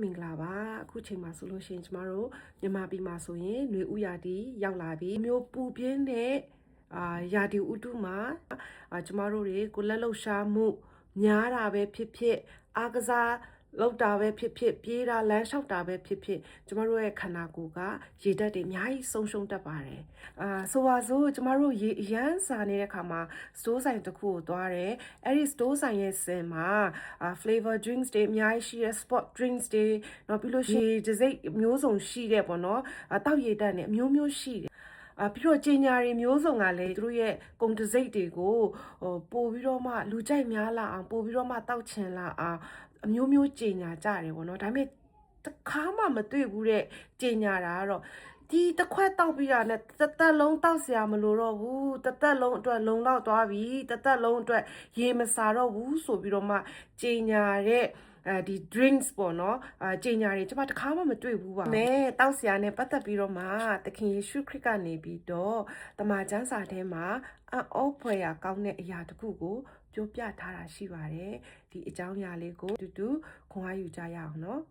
မင်္ဂလာပါအခုချိန်မှာဆိုလို့ရှိရင်ကျမတို့မြန်မာပြည်မှာဆိုရင်ຫນွေဥရာသီရောက်လာပြီမျိုးပူပြင်းတဲ့ရာသီဥတုမှာကျမတို့တွေကိုလက်လှုပ်ရှားမှုများတာပဲဖြစ်ဖြစ်အားကစားလောက်တာပဲဖြစ်ဖြစ်ပြေးတာလမ်းလျှောက်တာပဲဖြစ်ဖြစ်ကျမတို့ရဲ့ခန္ဓာကိုယ်ကရေဓာတ်တွေအများကြီးဆုံးရှုံးတတ်ပါတယ်ဆိုပါစို့ကျမတို့ရေအရမ်းစာနေတဲ့ခါမှာ store ဆိုင်တစ်ခုကိုသွားတယ်အဲ့ဒီ store ဆိုင်ရဲ့စင်မှာ flavor drinks တွေအများကြီးရှိတဲ့ sport drinks တွေနောက်ပြီးလို့ရှိရင်ဒစိမ့်မျိုးစုံရှိတဲ့ပေါ့နော်တောက်ရည်ဓာတ်နဲ့အမျိုးမျိုးရှိတယ်ပြီးတော့ကျင်ညာတွေမျိုးစုံကလည်းသူတို့ရဲ့ကုန်တစိမ့်တွေကိုပို့ပြီးတော့မှလူကြိုက်များလာအောင်ပို့ပြီးတော့မှတောက်ချင်လာအောင်အမျိုးမျိုးကျင်ညာကြတယ်ပေါ့နော်ဒါပေမဲ့တစ်ခါမှမတွေ့ဘူးတဲ့ကျင်ညာတာကတော့ဒီတစ်ခွက်တောက်ပြီးတာနဲ့တစ်သက်လုံးတောက်စရာမလိုတော့ဘူးတစ်သက်လုံးအတွက်လုံလောက်သွားပြီတစ်သက်လုံးအတွက်ရေမစာတော့ဘူးဆိုပြီးတော့မှကျင်ညာတဲ့ဒီ drinks ပေါ့နော်ကျင်ညာတွေကျွန်မတစ်ခါမှမတွေ့ဘူးပါနဲ့တောက်စရာနဲ့ပတ်သက်ပြီးတော့မှသခင်ယေရှုခရစ်ကနေပြီးတော့တမန်ကျမ်းစာထဲမှာအောဖွယ်ရာကောင်းတဲ့အရာတစ်ခုကိုပြောပြထားတာရှိပါတယ်ဒီအကြောင်းအရာလေးကိုတူတူခွန်အားယူကြရအောင်နော်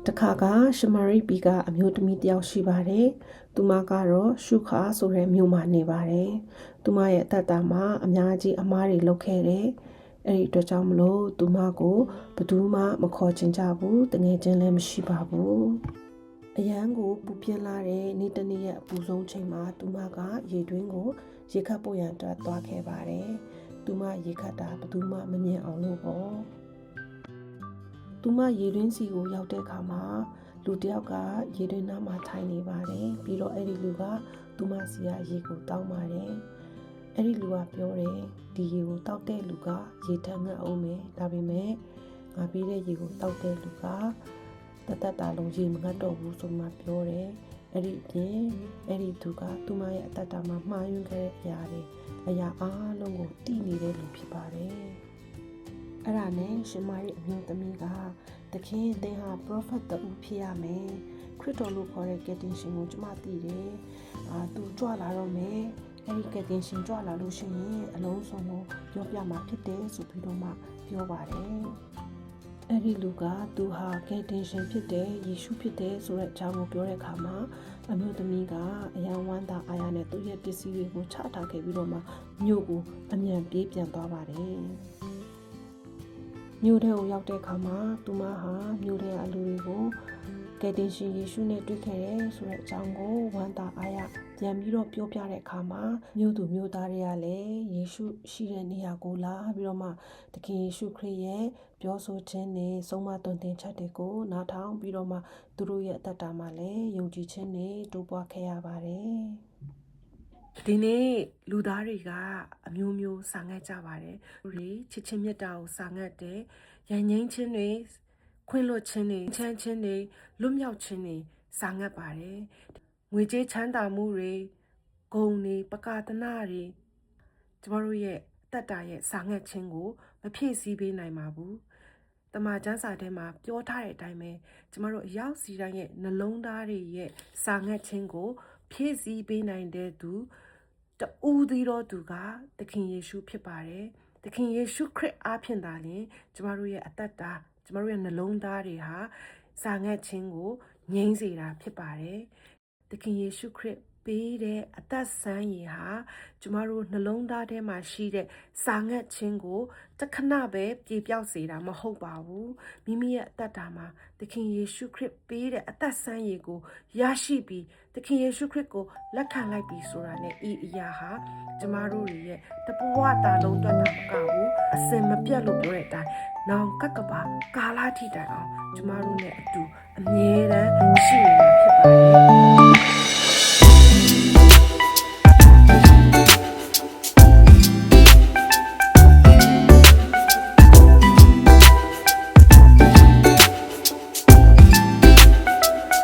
တခါကရှမာရိပီကအမျိုးသမီးတယောက်ရှိပါတယ်။သူမကတော့ရှုခါဆိုတဲ့မြို့မှာနေပါတယ်။သူမရဲ့အသက်တာမှာအများကြီးအမားတွေလုပ်ခဲ့တယ်။အဲ့ဒီအတွက်ကြောင့်မလို့သူမကိုဘယ်သူမှမခေါ်ချင်ကြဘူး။တငယ်ချင်းလည်းမရှိပါဘူး။အရန်ကိုပူပြင်းလာတဲ့နေ့တစ်နေ့ရဲ့အပူဆုံးချိန်မှာသူမကရေတွင်းကိုရေခတ်ဖို့ရန်အတွက်သွားခဲ့ပါတယ်။သူမရေခတ်တာဘယ်သူမှမမြင်အောင်လို့ပေါ့။သူမရေတွင်းစီကိုရောက်တဲ့အခါမှာလူတယောက်ကရေတွင်းနားမှာထိုင်နေပါတယ်ပြီးတော့အဲ့ဒီလူကသူမစီကရေကိုတောင်းပါတယ်အဲ့ဒီလူကပြောတယ်ဒီရေကိုတောက်တဲ့လူကရေထမ်းငတ်အောင်မယ်ဒါပေမဲ့ငါပေးတဲ့ရေကိုတောက်တဲ့လူကတသက်တာလုံးရေမငတ်တော့ဘူးဆိုမှပြောတယ်အဲ့ဒီအပြင်အဲ့ဒီသူကသူမရဲ့အသက်တာမှာမှားယွင်းခဲ့တဲ့အရာတွေအရာအားလုံးကိုတည်နေတဲ့လူဖြစ်ပါတယ်အဲ့ဒါနဲ့ရှင်မာရိအမျိုးသမီးကတခင်သင်ဟာ prophet တူဖြစ်ရမယ်ခရစ်တော်လို့ခေါ်တဲ့ကယ်တင်ရှင်ကိုကျမသိတယ်သူကြွလာတော့မယ်အဲ့ဒီကယ်တင်ရှင်ကြွလာလို့ရှိရင်အလုံးစုံကိုပြောပြမှာဖြစ်တယ်ဆိုပြီးတော့မှပြောပါတယ်အဲ့ဒီလူကသူဟာကယ်တင်ရှင်ဖြစ်တယ်ယေရှုဖြစ်တယ်ဆိုတဲ့အကြောင်းကိုပြောတဲ့အခါမှာအမျိုးသမီးကအယံဝမ်းသာအားရနဲ့သူ့ရဲ့ပစ္စည်းတွေကိုချထားခဲ့ပြီးတော့မှမြို့ကိုအမြန်ပြေးပြန်သွားပါတယ်မြို့ထဲကိုရောက်တဲ့အခါမှာသူမဟာမြို့ထဲအလူတွေကိုကယ်တင်ရှင်ယေရှုနဲ့တွေ့ခဲ့တယ်ဆိုတဲ့အကြောင်းကိုဝမ်းသာအားရပြန်ပြီးတော့ပြောပြတဲ့အခါမှာမြို့သူမြို့သားတွေကလည်းယေရှုရှိတဲ့နေရာကိုလာပြီးတော့မှသခင်ယေရှုခရစ်ရဲ့ပြောဆိုခြင်းနဲ့ဆုံးမသွန်သင်ချက်တွေကိုနားထောင်ပြီးတော့မှသူတို့ရဲ့အသက်တာမှာလည်းယုံကြည်ခြင်းနဲ့တိုးပွားခဲ့ရပါတယ်ဒီနေ့လူသားတွေကအမျိုးမျိုးစာငတ်ကြပါတယ်လူတွေချစ်ချင်းမြတ်တာကိုစာငတ်တယ်ရန်ငိမ့်ခြင်းတွေခွင့်လွတ်ခြင်းတွေချမ်းခြင်းတွေလွတ်မြောက်ခြင်းတွေစာငတ်ပါတယ်ငွေကြေးချမ်းသာမှုတွေဂုဏ်တွေပကာသနာတွေကျမတို့ရဲ့အသက်တာရဲ့စာငတ်ခြင်းကိုမဖြည့်ဆည်းပေးနိုင်ပါဘူးတမန်ကျမ်းစာထဲမှာပြောထားတဲ့အတိုင်းပဲကျမတို့အရောက်စီတိုင်းရဲ့နှလုံးသားတွေရဲ့စာငတ်ခြင်းကိုဖြည့်ဆည်းပေးနိုင်တဲ့သူတူသည်တော်သူကသခင်ယေရှုဖြစ်ပါတယ်သခင်ယေရှုခရစ်အားဖြင့်သာလျှင်ကျမတို့ရဲ့အသက်တာကျမတို့ရဲ့နှလုံးသားတွေဟာစာငတ်ခြင်းကိုငြိမ်းစေတာဖြစ်ပါတယ်သခင်ယေရှုခရစ်ပေးတဲ့အသက်ဆန်းရည်ဟာကျမတို့နှလုံးသားထဲမှာရှိတဲ့စာငတ်ခြင်းကိုတခဏပဲပြေပြောက်စေတာမဟုတ်ပါဘူးမိမိရဲ့အသက်တာမှာသခင်ယေရှုခရစ်ပေးတဲ့အသက်ဆန်းရည်ကိုရရှိပြီးသခင်ယေရှုခရစ်ကိုလက်ခံလိုက်ပြီးဆိုတာနဲ့ဤအရာဟာကျမတို့ရဲ့တပဝတာလုံးအတွက်တာမကဘူးအစင်မပြတ်လို့ပြောတဲ့အတိုင်းနောင်ကပ်ကပါကာလထိတိုင်အောင်ကျမတို့နဲ့အတူအမြဲတမ်းရှိနေတာဖြစ်ပါတယ်